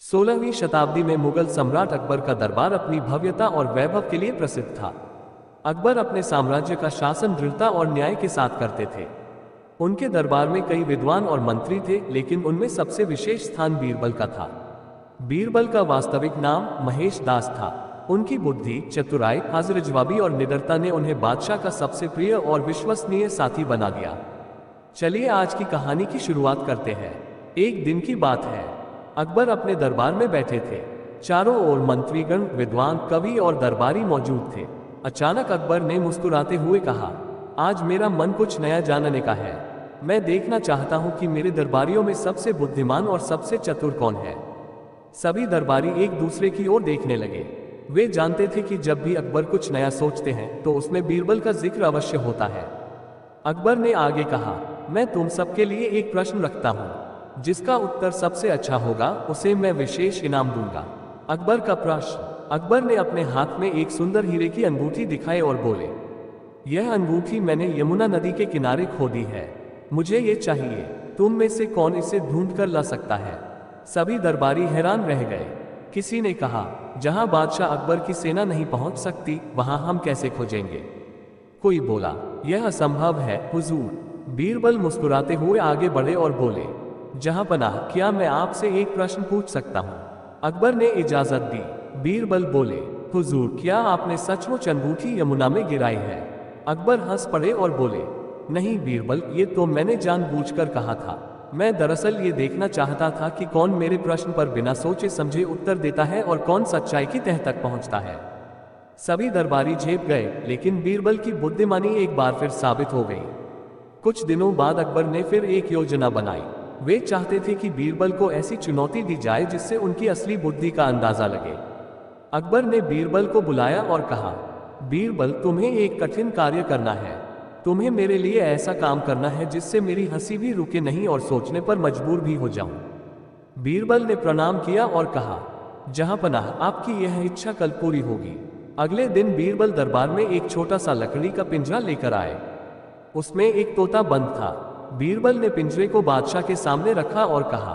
16वीं शताब्दी में मुगल सम्राट अकबर का दरबार अपनी भव्यता और वैभव के लिए प्रसिद्ध था। अकबर अपने साम्राज्य का शासन दृढ़ता और न्याय के साथ करते थे। उनके दरबार में कई विद्वान और मंत्री थे, लेकिन उनमें सबसे विशेष स्थान बीरबल का था। बीरबल का वास्तविक नाम महेश दास था। उनकी बुद्धि, चतुराई, हाजिर-ए-जवाबी और निडरता ने उन्हें बादशाह का सबसे प्रिय और विश्वसनीय साथी बना दिया। चलिए आज की कहानी की शुरुआत करते हैं। एक दिन की बात है। अकबर अपने दरबार में बैठे थे। चारों ओर मंत्रीगण, विद्वान, कवि और दरबारी मौजूद थे। अचानक अकबर ने मुस्कुराते हुए कहा, आज मेरा मन कुछ नया जानने का है। मैं देखना चाहता हूं कि मेरे दरबारियों में सबसे बुद्धिमान और सबसे चतुर कौन है। सभी दरबारी एक दूसरे की ओर देखने लगे। वे जानते थे कि जब भी अकबर कुछ नया सोचते हैं तो उसमें बीरबल का जिक्र अवश्य होता है। अकबर ने आगे कहा, मैं तुम सबके लिए एक प्रश्न रखता हूं। जिसका उत्तर सबसे अच्छा होगा उसे मैं विशेष इनाम दूंगा। अकबर का प्रश्न। अकबर ने अपने हाथ में एक सुंदर हीरे की अंगूठी दिखाई और बोले, यह अंगूठी मैंने यमुना नदी के किनारे खोदी है। मुझे ये चाहिए। तुम में से कौन इसे ढूंढ कर ला सकता है? सभी दरबारी हैरान रह गए। किसी ने कहा, जहां बादशाह अकबर की सेना नहीं पहुंच सकती वहां हम कैसे खोजेंगे? कोई बोला, यह असंभव है हुजूर। बीरबल मुस्कुराते हुए आगे बढ़े और बोले, जहां पनाह, क्या मैं आपसे एक प्रश्न पूछ सकता हूं? अकबर ने इजाजत दी। बीरबल बोले, हुजूर, क्या आपने सचमुच अंगूठी यमुना में गिराई है? अकबर हंस पड़े और बोले, नहीं बीरबल, ये तो मैंने जानबूझकर कहा था। मैं दरअसल ये देखना चाहता था कि कौन मेरे प्रश्न पर बिना सोचे समझे उत्तर देता है और कौन सच्चाई की तह तक पहुंचता है। सभी दरबारी झेप गए, लेकिन बीरबल की बुद्धिमानी एक बार फिर साबित हो गई। कुछ दिनों बाद अकबर ने फिर एक योजना बनाई। वे चाहते थे कि बीरबल को ऐसी चुनौती दी जाए जिससे उनकी असली बुद्धि का अंदाजा लगे। अकबर ने बीरबल को बुलाया और कहा, बीरबल, तुम्हें एक कठिन कार्य करना है। तुम्हें मेरे लिए ऐसा काम करना है जिससे मेरी हंसी भी रुके नहीं और सोचने पर मजबूर भी हो जाऊं। बीरबल ने प्रणाम किया और कहा, जहां पनाह, आपकी यह इच्छा कल पूरी होगी। अगले दिन बीरबल दरबार में एक छोटा सा लकड़ी का पिंजरा लेकर आए। उसमें एक तोता बंद था। बीरबल ने पिंजरे को बादशाह के सामने रखा और कहा,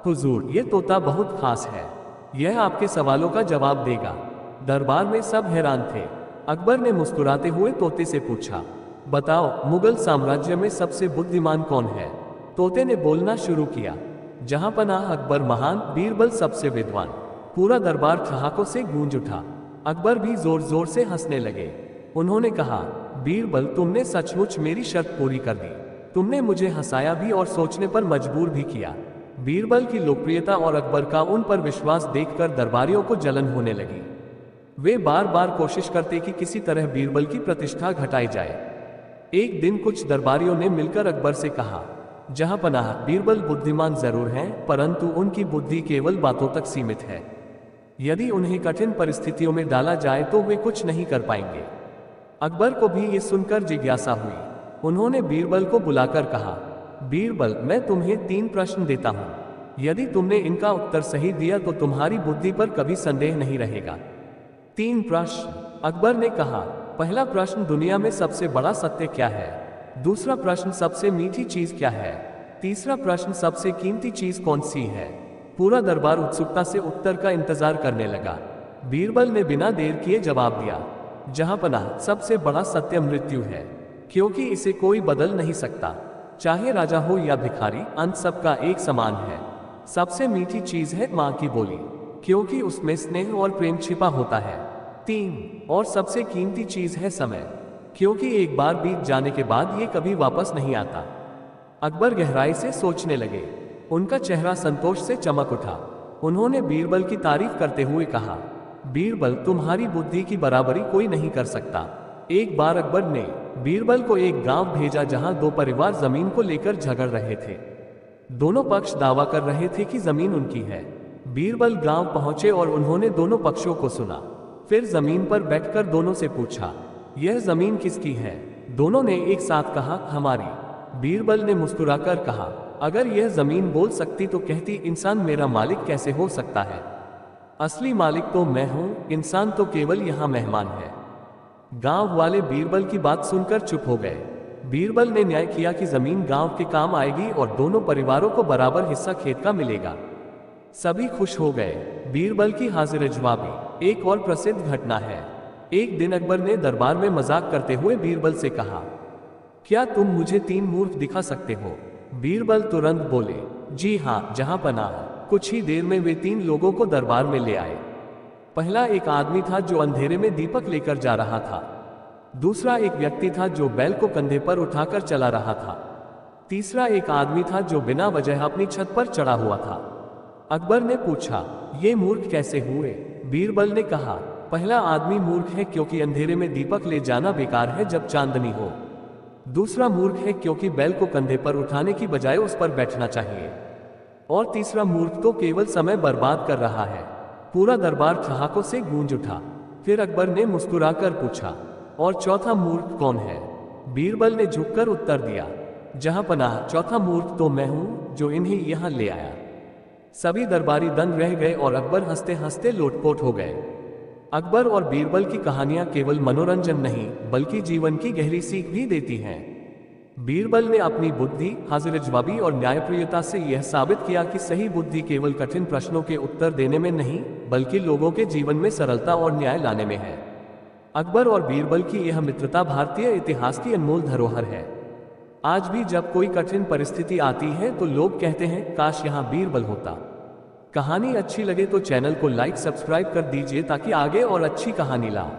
हुजूर, ये तोता बहुत खास है। यह आपके सवालों का जवाब देगा। दरबार में सब हैरान थे। अकबर ने मुस्कुराते हुए तोते से पूछा, बताओ, मुगल साम्राज्य में सबसे बुद्धिमान कौन है? तोते ने बोलना शुरू किया, जहां पनाह, अकबर महान, बीरबल सबसे विद्वान। पूरा दरबार ठहाकों से गूंज उठा। अकबर भी जोर जोर से हंसने लगे। उन्होंने कहा, बीरबल, तुमने सचमुच मेरी शर्त पूरी कर दी। तुमने मुझे हंसाया भी और सोचने पर मजबूर भी किया। बीरबल की लोकप्रियता और अकबर का उन पर विश्वास देखकर दरबारियों को जलन होने लगी। वे बार बार कोशिश करते कि किसी तरह बीरबल की प्रतिष्ठा घटाई जाए। एक दिन कुछ दरबारियों ने मिलकर अकबर से कहा, जहां पनाह, बीरबल बुद्धिमान जरूर हैं, परंतु उनकी बुद्धि केवल बातों तक सीमित है। यदि उन्हें कठिन परिस्थितियों में डाला जाए तो वे कुछ नहीं कर पाएंगे। अकबर को भी ये सुनकर जिज्ञासा हुई। उन्होंने बीरबल को बुलाकर कहा, बीरबल, मैं तुम्हें 3 प्रश्न देता हूं। यदि तुमने इनका उत्तर सही दिया तो तुम्हारी बुद्धि पर कभी संदेह नहीं रहेगा। 3 प्रश्न। अकबर ने कहा, पहला प्रश्न, दुनिया में सबसे बड़ा सत्य क्या है? दूसरा प्रश्न, सबसे मीठी चीज क्या है? तीसरा प्रश्न, सबसे कीमती चीज कौन सी है? पूरा दरबार उत्सुकता से उत्तर का इंतजार करने लगा। बीरबल ने बिना देर किए जवाब दिया, जहां पनाह, सबसे बड़ा सत्य मृत्यु है, क्योंकि इसे कोई बदल नहीं सकता। चाहे राजा हो या भिखारी, अंत सबका एक समान है। सबसे मीठी चीज है माँ की बोली, क्योंकि उसमें स्नेह और प्रेम छिपा होता है। 3, और सबसे कीमती चीज है समय, क्योंकि एक बार बीत जाने के बाद ये कभी वापस नहीं आता। अकबर गहराई से सोचने लगे। उनका चेहरा संतोष से चमक उठा। उन्होंने बीरबल की तारीफ करते हुए कहा, बीरबल, तुम्हारी बुद्धि की बराबरी कोई नहीं कर सकता। एक बार अकबर ने बीरबल को एक गांव भेजा जहां 2 परिवार जमीन को लेकर झगड़ रहे थे। दोनों पक्ष दावा कर रहे थे कि जमीन उनकी है। बीरबल गांव पहुंचे और उन्होंने दोनों पक्षों को सुना। फिर जमीन पर बैठकर दोनों से पूछा, यह जमीन किसकी है? दोनों ने एक साथ कहा, हमारी। बीरबल ने मुस्कुराकर कहा, अगर यह जमीन बोल सकती तो कहती, इंसान मेरा मालिक कैसे हो सकता है? असली मालिक तो मैं हूं, इंसान तो केवल यहां मेहमान है। गांव वाले बीरबल की बात सुनकर चुप हो गए। बीरबल ने न्याय किया कि जमीन गांव के काम आएगी और दोनों परिवारों को बराबर हिस्सा खेत का मिलेगा। सभी खुश हो गए। बीरबल की हाजिर जवाबी। एक और प्रसिद्ध घटना है। एक दिन अकबर ने दरबार में मजाक करते हुए बीरबल से कहा, क्या तुम मुझे 3 मूर्ख दिखा सकते हो? बीरबल तुरंत बोले, जी हाँ जहांपनाह। कुछ ही देर में वे 3 लोगों को दरबार में ले आए। पहला एक आदमी था जो अंधेरे में दीपक लेकर जा रहा था। दूसरा एक व्यक्ति था जो बैल को कंधे पर उठाकर चला रहा था। तीसरा एक आदमी था जो बिना वजह अपनी छत पर चढ़ा हुआ था। अकबर ने पूछा, ये मूर्ख कैसे हुए? बीरबल ने कहा, पहला आदमी मूर्ख है क्योंकि अंधेरे में दीपक ले जाना बेकार है जब चांदनी हो। दूसरा मूर्ख है क्योंकि बैल को कंधे पर उठाने की बजाय उस पर बैठना चाहिए। और तीसरा मूर्ख तो केवल समय बर्बाद कर रहा है। पूरा दरबार ठहाकों से गूंज उठा। फिर अकबर ने मुस्कुराकर पूछा, और चौथा मूर्ख कौन है? बीरबल ने झुककर उत्तर दिया, जहांपनाह चौथा मूर्ख तो मैं हूं जो इन्हें यहां ले आया। सभी दरबारी दंग रह गए और अकबर हंसते हंसते लोटपोट हो गए। अकबर और बीरबल की कहानियां केवल मनोरंजन नहीं बल्कि जीवन की गहरी सीख भी देती हैं। बीरबल ने अपनी बुद्धि, हाजिर जवाबी और न्यायप्रियता से यह साबित किया कि सही बुद्धि केवल कठिन प्रश्नों के उत्तर देने में नहीं बल्कि लोगों के जीवन में सरलता और न्याय लाने में है। अकबर और बीरबल की यह मित्रता भारतीय इतिहास की अनमोल धरोहर है। आज भी जब कोई कठिन परिस्थिति आती है तो लोग कहते हैं, काश यहाँ बीरबल होता। कहानी अच्छी लगे तो चैनल को लाइक सब्सक्राइब कर दीजिए ताकि आगे और अच्छी कहानी लाऊं।